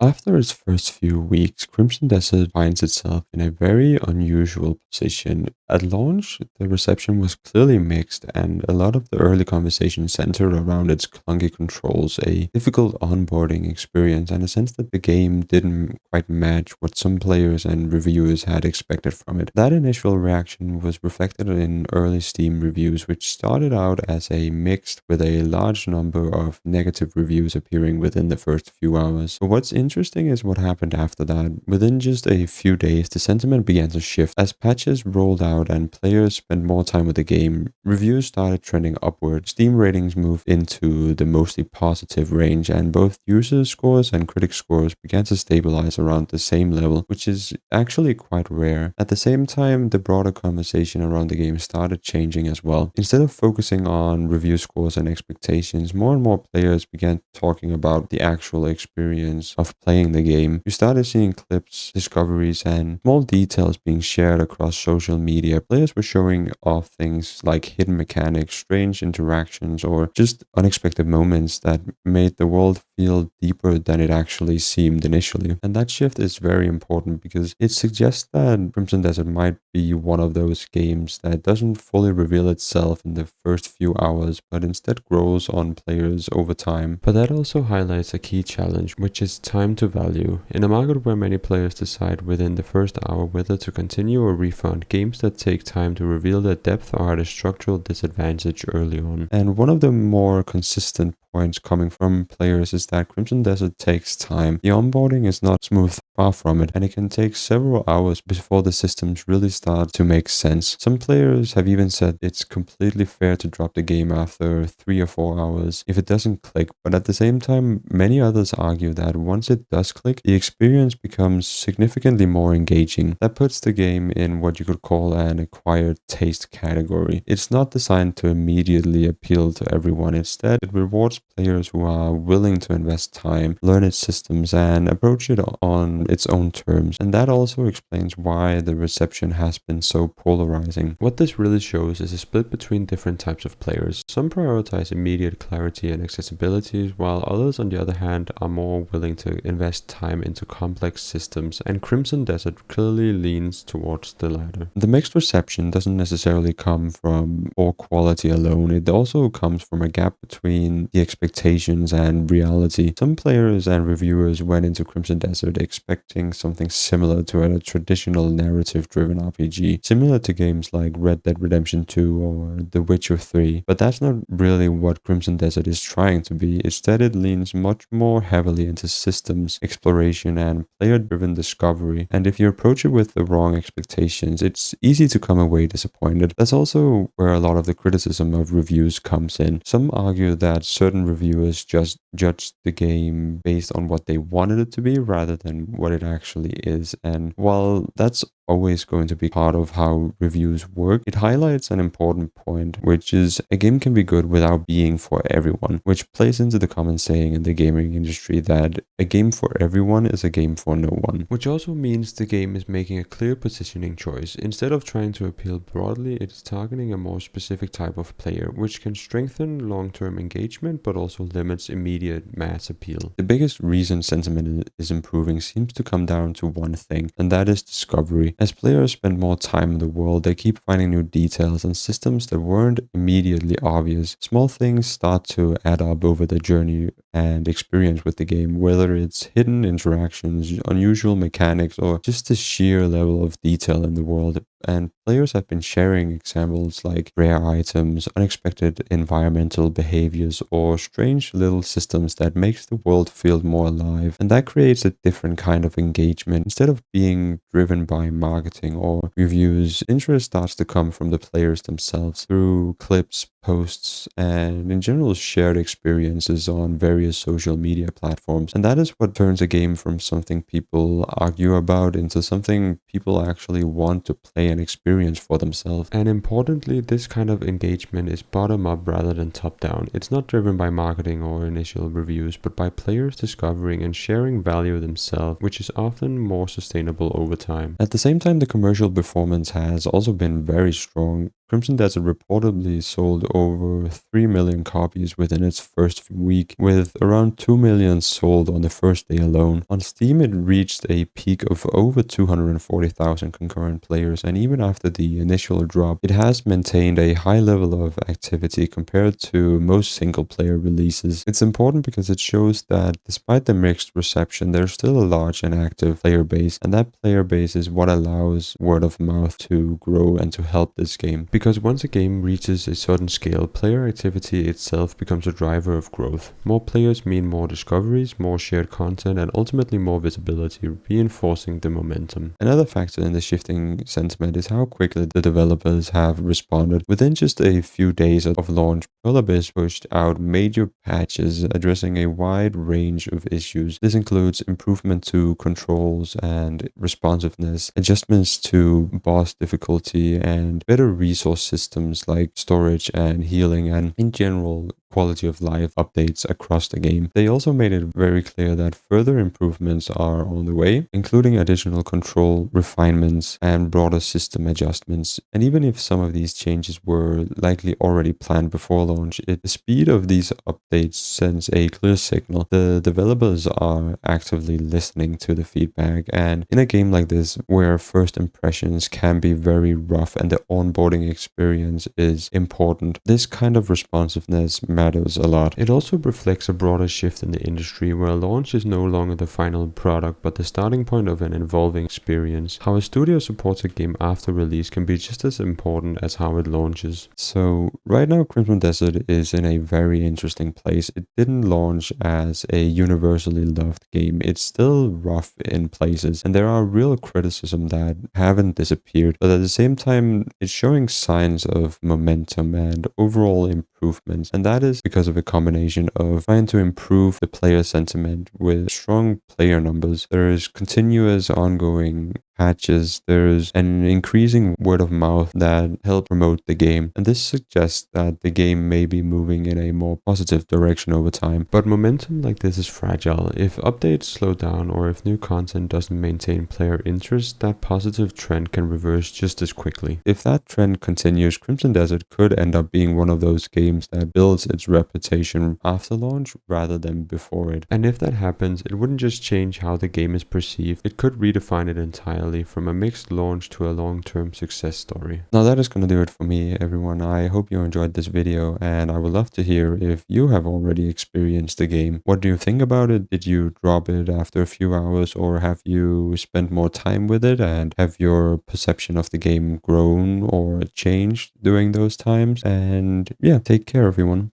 After its first few weeks, Crimson Desert finds itself in a very unusual position. At launch, the reception was clearly mixed, and a lot of the early conversation centered around its clunky controls, a difficult onboarding experience, and a sense that the game didn't quite match what some players and reviewers had expected from it. That initial reaction was reflected in early Steam reviews, which started out as a mixed with a large number of negative reviews appearing within the first few hours. But what's interesting is what happened after that. Within just a few days, the sentiment began to shift. As patches rolled out and players spent more time with the game, reviews started trending upward. Steam ratings moved into the mostly positive range, and both user scores and critic scores began to stabilize around the same level, which is actually quite rare. At the same time, the broader conversation around the game started changing as well. Instead of focusing on review scores and expectations, more and more players began talking about the actual experience of playing the game. You started seeing clips, discoveries, and small details being shared across social media. Players were showing off things like hidden mechanics, strange interactions, or just unexpected moments that made the world feel deeper than it actually seemed initially. And that shift is very important because it suggests that Crimson Desert might be one of those games that doesn't fully reveal itself in the first few hours, but instead grows on players over time. But that also highlights a key challenge, which is time to value. In a market where many players decide within the first hour whether to continue or refund, games that take time to reveal their depth are at a structural disadvantage early on. And one of the more consistent points coming from players is that Crimson Desert takes time. The onboarding is not smooth, far from it, and it can take several hours before the systems really start to make sense. Some players have even said it's completely fair to drop the game after 3 or 4 hours if it doesn't click, but at the same time, many others argue that once it does click, the experience becomes significantly more engaging. That puts the game in what you could call an acquired taste category. It's not designed to immediately appeal to everyone. Instead, it rewards players who are willing to invest time, learn its systems, and approach it on its own terms. And that also explains why the reception has been so polarizing. What this really shows is a split between different types of players. Some prioritize immediate clarity and accessibility, while others, on the other hand, are more willing to invest time into complex systems, and Crimson Desert clearly leans towards the latter. The mixed reception doesn't necessarily come from poor quality alone, it also comes from a gap between the expectations and reality. Some players and reviewers went into Crimson Desert expecting something similar to a traditional narrative-driven RPG, similar to games like Red Dead Redemption 2 or The Witcher 3, but that's not really what Crimson Desert is trying to be. Instead, it leans much more heavily into systems, exploration, and player-driven discovery, and if you approach it with the wrong expectations, it's easy to come away disappointed. That's also where a lot of the criticism of reviews comes in. Some argue that certain reviewers just judge the game based on what they wanted it to be rather than what it actually is. And while that's always going to be part of how reviews work, it highlights an important point, which is a game can be good without being for everyone, which plays into the common saying in the gaming industry that a game for everyone is a game for no one. Which also means the game is making a clear positioning choice. Instead of trying to appeal broadly, it is targeting a more specific type of player, which can strengthen long-term engagement but also limits immediate mass appeal. The biggest reason sentiment is improving seems to come down to one thing, and that is discovery. As players spend more time in the world, they keep finding new details and systems that weren't immediately obvious. Small things start to add up over the journey and experience with the game, whether it's hidden interactions, unusual mechanics, or just the sheer level of detail in the world. And players have been sharing examples like rare items, unexpected environmental behaviors, or strange little systems that makes the world feel more alive. And that creates a different kind of engagement. Instead of being driven by marketing or reviews, interest starts to come from the players themselves through clips, posts, and in general shared experiences on various social media platforms. And that is what turns a game from something people argue about into something people actually want to play and experience for themselves. And importantly, this kind of engagement is bottom up rather than top down. It's not driven by marketing or initial reviews, but by players discovering and sharing value themselves, which is often more sustainable over time. At the same time, the commercial performance has also been very strong. Crimson Desert reportedly sold over 3 million copies within its first week, with around 2 million sold on the first day alone. On Steam, it reached a peak of over 240,000 concurrent players, and even after the initial drop, it has maintained a high level of activity compared to most single-player releases. It's important because it shows that despite the mixed reception, there's still a large and active player base, and that player base is what allows word of mouth to grow and to help this game. Because once a game reaches a certain scale, player activity itself becomes a driver of growth. More players mean more discoveries, more shared content, and ultimately more visibility, reinforcing the momentum. Another factor in the shifting sentiment is how quickly the developers have responded. Within just a few days of launch, Pearl Abyss pushed out major patches addressing a wide range of issues. This includes improvement to controls and responsiveness, adjustments to boss difficulty, and better resource systems like storage and healing, and in general quality of life updates across the game. They also made it very clear that further improvements are on the way, including additional control refinements and broader system adjustments. And even if some of these changes were likely already planned before launch, the speed of these updates sends a clear signal. The developers are actively listening to the feedback, and in a game like this, where first impressions can be very rough and the onboarding experience is important, this kind of responsiveness matters a lot. It also reflects a broader shift in the industry, where launch is no longer the final product but the starting point of an evolving experience. How a studio supports a game after release can be just as important as how it launches. So right now Crimson Desert is in a very interesting place. It didn't launch as a universally loved game. It's still rough in places, and there are real criticism that haven't disappeared, but at the same time it's showing signs of momentum and overall improvements, and that is because of a combination of trying to improve the player sentiment with strong player numbers. There is continuous ongoing patches, there's an increasing word of mouth that help promote the game, and this suggests that the game may be moving in a more positive direction over time. But momentum like this is fragile. If updates slow down or if new content doesn't maintain player interest, that positive trend can reverse just as quickly. If that trend continues, Crimson Desert could end up being one of those games that builds its reputation after launch rather than before it. And if that happens, it wouldn't just change how the game is perceived, it could redefine it entirely, from a mixed launch to a long-term success story. Now that is going to do it for me, everyone. I hope you enjoyed this video, and I would love to hear if you have already experienced the game. What do you think about it? Did you drop it after a few hours, or have you spent more time with it, and have your perception of the game grown or changed during those times? And yeah, take care, everyone.